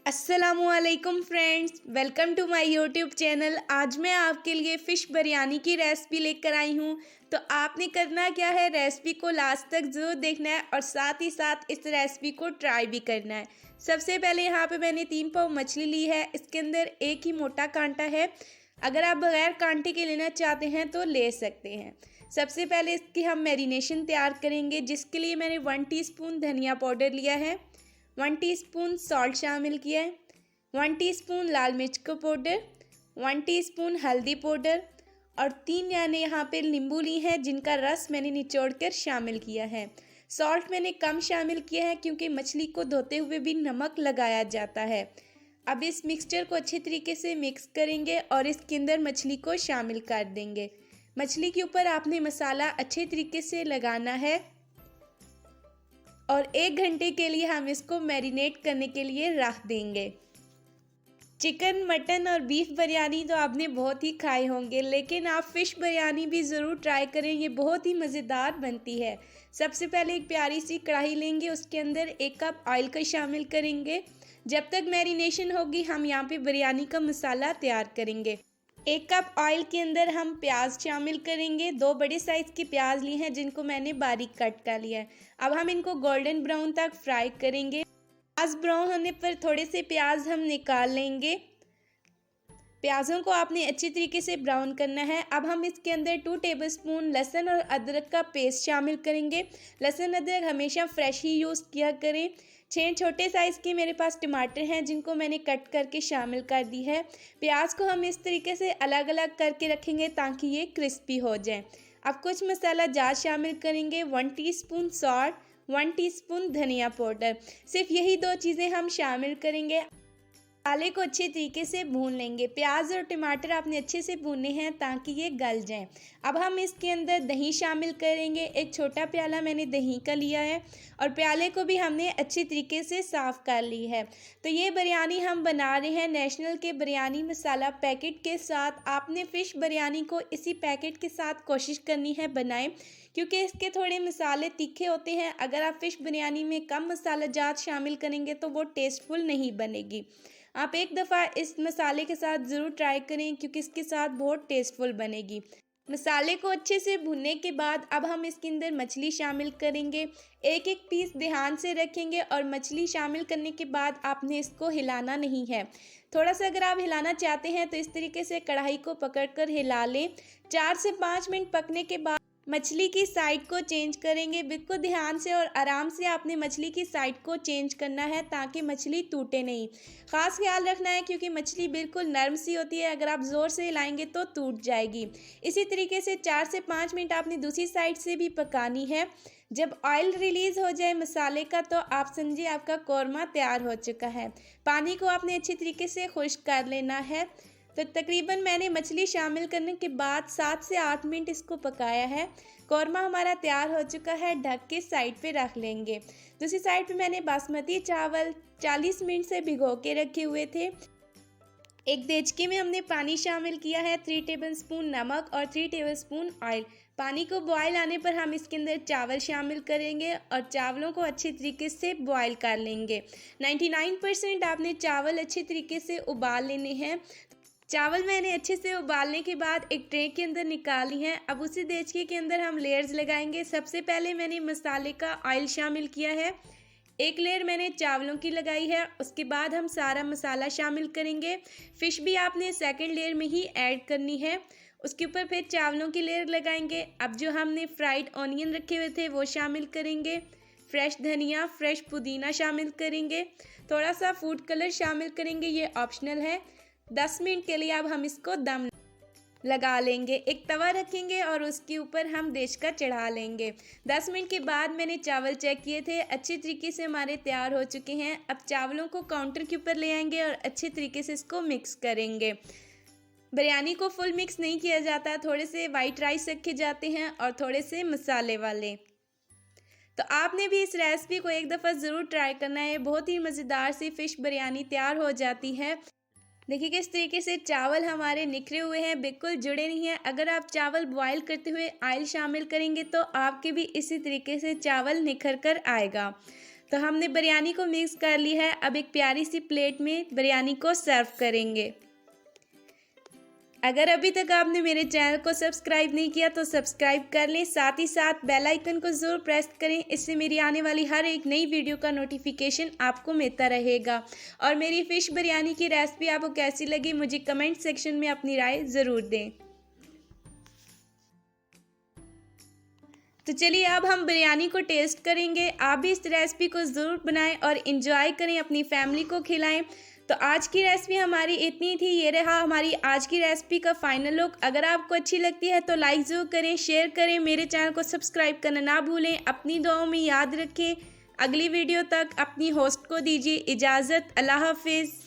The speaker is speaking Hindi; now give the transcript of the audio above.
अस्सलामुअलैकुम friends, welcome to my YouTube channel. आज मैं आपके लिए फ़िश बिरयानी की रेसिपी लेकर आई हूँ। तो आपने करना क्या है, रेसिपी को लास्ट तक ज़रूर देखना है और साथ ही साथ इस रेसिपी को ट्राई भी करना है। सबसे पहले यहाँ पे मैंने 3 पाव मछली ली है। इसके अंदर एक ही मोटा कांटा है। अगर आप बगैर कांटे के लेना चाहते हैं तो ले सकते हैं। सबसे पहले इसकी हम मैरिनेशन तैयार करेंगे, जिसके लिए मैंने 1 टीस्पून धनिया पाउडर लिया है, 1 टीस्पून सॉल्ट शामिल किया है, 1 टीस्पून लाल मिर्च का पाउडर, 1 टीस्पून हल्दी पाउडर और 3 यानी यहाँ पे नींबू ली है, जिनका रस मैंने निचोड़ कर शामिल किया है। सॉल्ट मैंने कम शामिल किया है क्योंकि मछली को धोते हुए भी नमक लगाया जाता है। अब इस मिक्सचर को अच्छे तरीके से मिक्स करेंगे और इसके अंदर मछली को शामिल कर देंगे। मछली के ऊपर आपने मसाला अच्छे तरीके से लगाना है और 1 घंटे के लिए हम इसको मैरिनेट करने के लिए रख देंगे। चिकन, मटन और बीफ बिरयानी तो आपने बहुत ही खाए होंगे, लेकिन आप फ़िश बिरयानी भी ज़रूर ट्राई करें, ये बहुत ही मज़ेदार बनती है। सबसे पहले एक प्यारी सी कढ़ाई लेंगे, उसके अंदर 1 कप ऑयल का शामिल करेंगे। जब तक मैरिनेशन होगी हम यहाँ पे बिरयानी का मसाला तैयार करेंगे। 1 कप ऑयल के अंदर हम प्याज शामिल करेंगे। 2 बड़े साइज़ के प्याज लिए हैं, जिनको मैंने बारीक कट कर लिया है। अब हम इनको गोल्डन ब्राउन तक फ्राई करेंगे। प्याज ब्राउन होने पर थोड़े से प्याज हम निकाल लेंगे। प्याज़ों को आपने अच्छी तरीके से ब्राउन करना है। अब हम इसके अंदर 2 टेबलस्पून लहसुन और अदरक का पेस्ट शामिल करेंगे। लहसुन अदरक हमेशा फ्रेश ही यूज़ किया करें। 6 छोटे साइज़ के मेरे पास टमाटर हैं, जिनको मैंने कट करके शामिल कर दी है। प्याज को हम इस तरीके से अलग अलग करके रखेंगे ताकि ये क्रिस्पी हो जाए। अब कुछ मसाला जात शामिल करेंगे। 1 टीस्पून सॉल्ट, 1 टीस्पून धनिया पाउडर, सिर्फ यही 2 चीज़ें हम शामिल करेंगे। मसाले को अच्छे तरीके से भून लेंगे। प्याज और टमाटर आपने अच्छे से भूने हैं ताकि ये गल जाएं। अब हम इसके अंदर दही शामिल करेंगे। 1 छोटा प्याला मैंने दही का लिया है और प्याले को भी हमने अच्छी तरीके से साफ़ कर ली है। तो ये बिरयानी हम बना रहे हैं नेशनल के बिरयानी मसाला पैकेट के साथ। आपने फ़िश बिरयानी को इसी पैकेट के साथ कोशिश करनी है बनाएं, क्योंकि इसके थोड़े मसाले तीखे होते हैं। अगर आप फ़िश बिरयानी में कम मसाला जात शामिल करेंगे तो वो टेस्टफुल नहीं बनेगी। आप एक दफ़ा इस मसाले के साथ ज़रूर ट्राई करें, क्योंकि इसके साथ बहुत टेस्टफुल बनेगी। मसाले को अच्छे से भुनने के बाद अब हम इसके अंदर मछली शामिल करेंगे। एक एक पीस ध्यान से रखेंगे और मछली शामिल करने के बाद आपने इसको हिलाना नहीं है। थोड़ा सा अगर आप हिलाना चाहते हैं तो इस तरीके से कढ़ाई को पकड़कर हिला लें। 4 से 5 मिनट पकने के बाद मछली की साइड को चेंज करेंगे। बिल्कुल ध्यान से और आराम से आपने मछली की साइड को चेंज करना है ताकि मछली टूटे नहीं। ख़ास ख्याल रखना है क्योंकि मछली बिल्कुल नरम सी होती है, अगर आप ज़ोर से हिलाएंगे तो टूट जाएगी। इसी तरीके से 4 से 5 मिनट आपने दूसरी साइड से भी पकानी है। जब ऑयल रिलीज़ हो जाए मसाले का तो आप समझिए आपका कौरमा तैयार हो चुका है। पानी को आपने अच्छी तरीके से खुश्क कर लेना है। तो तकरीबन मैंने मछली शामिल करने के बाद 7 से 8 मिनट इसको पकाया है। कौरमा हमारा तैयार हो चुका है। ढक के साइड पे रख लेंगे। दूसरी साइड पे मैंने बासमती चावल 40 मिनट से भिगो के रखे हुए थे। एक देचके में हमने पानी शामिल किया है, 3 टेबलस्पून नमक और 3 टेबलस्पून ऑयल। पानी को बॉयल आने पर हम इसके अंदर चावल शामिल करेंगे और चावलों को अच्छे तरीके से बॉयल कर लेंगे। 99% आपने चावल अच्छे तरीके से उबाल लेने हैं। चावल मैंने अच्छे से उबालने के बाद एक ट्रे के अंदर निकाली हैं। अब उसी देचके के अंदर हम लेयर्स लगाएंगे। सबसे पहले मैंने मसाले का ऑयल शामिल किया है। एक लेयर मैंने चावलों की लगाई है। उसके बाद हम सारा मसाला शामिल करेंगे। फ़िश भी आपने सेकंड लेयर में ही ऐड करनी है। उसके ऊपर फिर चावलों की लेयर लगाएंगे। अब जो हमने फ्राइड ऑनियन रखे हुए थे वो शामिल करेंगे। फ्रेश धनिया, फ्रेश पुदीना शामिल करेंगे। थोड़ा सा फूड कलर शामिल करेंगे, ये ऑप्शनल है। 10 मिनट के लिए अब हम इसको दम लगा लेंगे। एक तवा रखेंगे और उसके ऊपर हम देचका चढ़ा लेंगे। 10 मिनट के बाद मैंने चावल चेक किए थे, अच्छे तरीके से हमारे तैयार हो चुके हैं। अब चावलों को काउंटर के ऊपर ले आएंगे और अच्छे तरीके से इसको मिक्स करेंगे। बिरयानी को फुल मिक्स नहीं किया जाता, थोड़े से वाइट राइस रखे जाते हैं और थोड़े से मसाले वाले। तो आपने भी इस रेसिपी को एक दफ़ा ज़रूर ट्राई करना है। बहुत ही मज़ेदार सी फ़िश बिरयानी तैयार हो जाती है। देखिए किस तरीके से चावल हमारे निखरे हुए हैं, बिल्कुल जुड़े नहीं हैं। अगर आप चावल बॉईल करते हुए ऑयल शामिल करेंगे तो आपके भी इसी तरीके से चावल निखर कर आएगा। तो हमने बिरयानी को मिक्स कर ली है। अब एक प्यारी सी प्लेट में बिरयानी को सर्व करेंगे। अगर अभी तक आपने मेरे चैनल को सब्सक्राइब नहीं किया तो सब्सक्राइब कर लें, साथ ही साथ बेल आइकन को ज़रूर प्रेस करें। इससे मेरी आने वाली हर एक नई वीडियो का नोटिफिकेशन आपको मिलता रहेगा। और मेरी फ़िश बिरयानी की रेसिपी आपको कैसी लगी मुझे कमेंट सेक्शन में अपनी राय ज़रूर दें। तो चलिए अब हम बिरयानी को टेस्ट करेंगे। आप भी इस रेसिपी को ज़रूर बनाएं और इन्जॉय करें, अपनी फैमिली को खिलाएं। तो आज की रेसिपी हमारी इतनी थी। ये रहा हमारी आज की रेसिपी का फाइनल लुक। अगर आपको अच्छी लगती है तो लाइक ज़रूर करें, शेयर करें, मेरे चैनल को सब्सक्राइब करना ना भूलें। अपनी दुआओं में याद रखें। अगली वीडियो तक अपनी होस्ट को दीजिए इजाज़त। अल्लाह हाफिज़।